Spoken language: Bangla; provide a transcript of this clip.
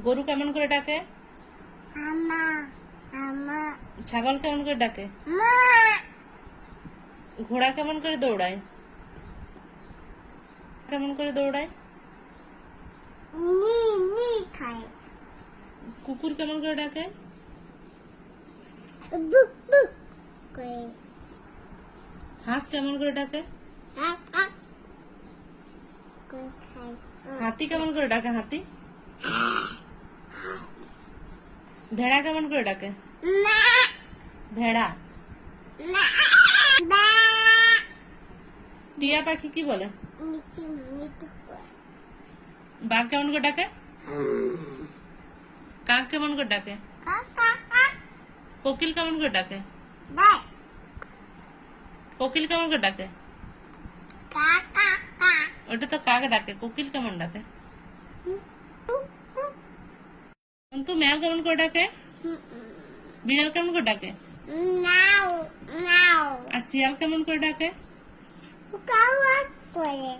গরু কেমন করে ডাকে? আমা আমা। ছাগল কেমন করে ডাকে? মা। ঘোড়া কেমন করে দৌড়ায়? কেমন করে দৌড়ায়? নি নি খায়। কুকুর কেমন করে ডাকে? বুক বুক করে। হাঁস কেমন করে ডাকে? আক আক করে খায়। হাতি কেমন করে ডাকে? হাতি। ভেড়া কেমন করে ডাকে? মা ভেড়া। মা বা। টিয়া পাখি কি বলে? মিঠু মিঠু করে। বাঘ কেমন করে ডাকে? কাক কেমন করে ডাকে? কা কা কা। কোকিল কেমন করে ডাকে? বাই। কোকিল কেমন করে ডাকে? কা কা কা। ওটা তো কাক ডাকে, কোকিল কেমন ডাকে? তো ম্যাও কেমন করে ডাকে? বিড়াল কেমন করে ডাকে? নাও নাও। আর শিয়াল কেমন করে ডাকে? কাওয়া করে।